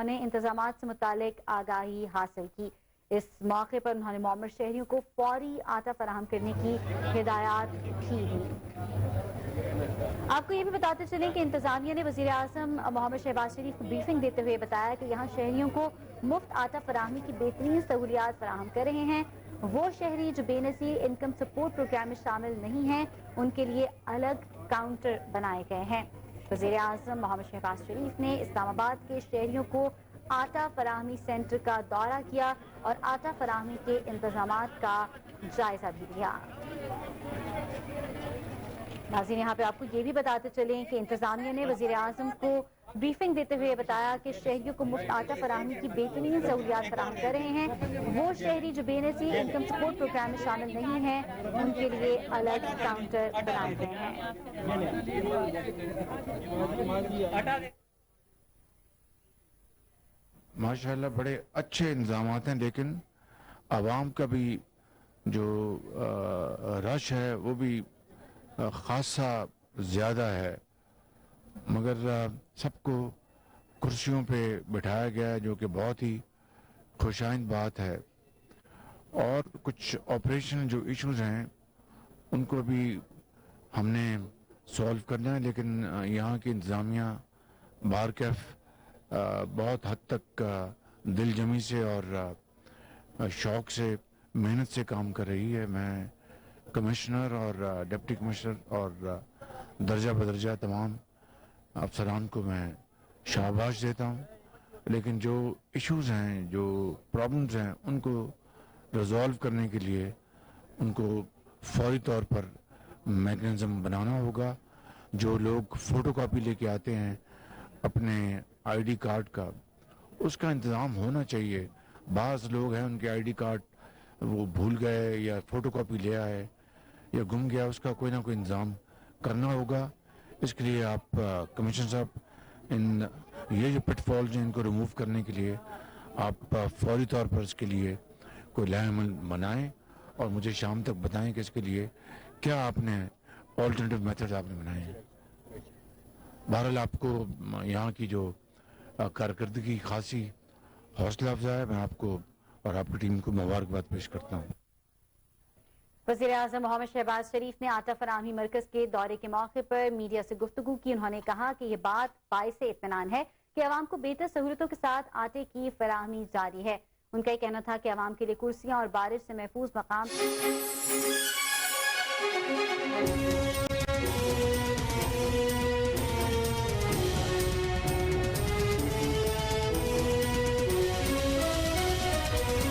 انہوں نے انتظامات سے متعلق آگاہی حاصل کی۔ اس موقع پر انہوں نے معمر شہریوں کو فوری آٹا فراہم کرنے کی ہدایات بھی دی۔ آپ کو یہ بھی بتاتے چلیں کہ انتظامیہ نے وزیر اعظم محمد شہباز شریف کو بریفنگ دیتے ہوئے بتایا کہ یہاں شہریوں کو مفت آٹا فراہمی کی بہترین سہولیات فراہم کر رہے ہیں۔ وہ شہری جو بے نظیر انکم سپورٹ پروگرام میں شامل نہیں ہیں ان کے لیے الگ کاؤنٹر بنائے گئے ہیں۔ وزیر اعظم محمد شہباز شریف نے اسلام آباد کے شہریوں کو آٹا فراہمی سینٹر کا دورہ کیا اور آٹا فراہمی کے انتظامات کا جائزہ بھی لیا۔ ناظرین، یہاں پہ آپ کو یہ بھی بتاتے چلیں کہ انتظامیہ نے وزیر اعظم کو بریفنگ دیتے ہوئے بتایا کہ شہریوں کو مفت آٹا فراہمی کی بہترین سہولیات فراہم کر رہے ہیں۔ وہ شہری جو بے نظیر انکم سپورٹ پروگرام میں شامل نہیں ہیں ان کے لیے الگ کاؤنٹر بنائے گئے ہیں۔ ماشاءاللہ بڑے اچھے انتظامات ہیں، لیکن عوام کا بھی جو رش ہے وہ بھی خاصا زیادہ ہے، مگر سب کو کرسیوں پہ بٹھایا گیا ہے جو کہ بہت ہی خوشائند بات ہے۔ اور کچھ آپریشن جو ایشوز ہیں ان کو بھی ہم نے سولو کرنا ہے، لیکن یہاں کی انتظامیہ بارکیف بہت حد تک دل جمی سے اور شوق سے محنت سے کام کر رہی ہے۔ میں کمشنر اور ڈپٹی کمشنر اور درجہ بدرجہ تمام افسران کو میں شاباش دیتا ہوں، لیکن جو ایشوز ہیں، جو پرابلمز ہیں، ان کو ریزالو کرنے کے لیے ان کو فوری طور پر میکنزم بنانا ہوگا۔ جو لوگ فوٹو کاپی لے کے آتے ہیں اپنے آئی ڈی کارڈ کا، اس کا انتظام ہونا چاہیے۔ بعض لوگ ہیں ان کے آئی ڈی کارڈ وہ بھول گئے یا فوٹو کاپی لے آئے یا گم گیا، اس کا کوئی نہ کوئی انتظام کرنا ہوگا۔ اس کے لیے آپ کمشنر صاحب یہ جو پٹ فالز ہیں ان کو ریموو کرنے کے لیے آپ فوری طور پر اس کے لیے کوئی لائحہ عمل بنائیں اور مجھے شام تک بتائیں کہ اس کے لیے کیا آپ نے آلٹرنیٹیو میتھڈ آپ نے بنائے ہیں۔ بہرحال آپ کو یہاں کی جو کارکردگی خاصی حوصلہ افزا ہے، میں آپ کو اور آپ کی ٹیم کو مبارکباد پیش کرتا ہوں۔ وزیر اعظم محمد شہباز شریف نے آٹا فراہمی مرکز کے دورے کے موقع پر میڈیا سے گفتگو کی۔ انہوں نے کہا کہ یہ بات باعث اطمینان ہے کہ عوام کو بہتر سہولتوں کے ساتھ آٹے کی فراہمی جاری ہے۔ ان کا یہ کہنا تھا کہ عوام کے لیے کرسیاں اور بارش سے محفوظ مقام